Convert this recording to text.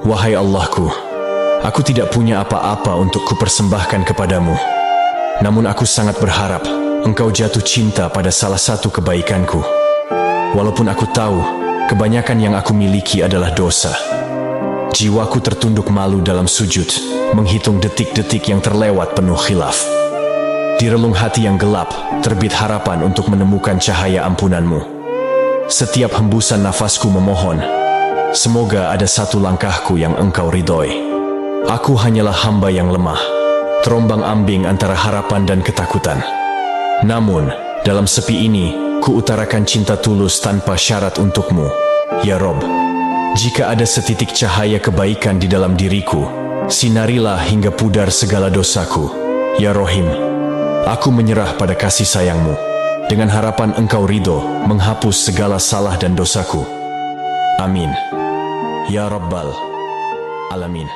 Wahai Allahku, aku tidak punya apa-apa untuk kupersembahkan kepadamu. Namun aku sangat berharap Engkau jatuh cinta pada salah satu kebaikanku. Walaupun aku tahu kebanyakan yang aku miliki adalah dosa. Jiwaku tertunduk malu dalam sujud, menghitung detik-detik yang terlewat penuh khilaf. Di relung hati yang gelap, terbit harapan untuk menemukan cahaya ampunanmu. Setiap hembusan nafasku memohon, semoga ada satu langkahku yang Engkau ridhoi. Aku hanyalah hamba yang lemah, terombang-ambing antara harapan dan ketakutan. Namun, dalam sepi ini, kuutarakan cinta tulus tanpa syarat untukmu, ya Rob. Jika ada setitik cahaya kebaikan di dalam diriku, sinarilah hingga pudar segala dosaku, ya Rohim. Aku menyerah pada kasih sayangmu, dengan harapan Engkau ridho menghapus segala salah dan dosaku. Amin. Ya Rabbal Alamin.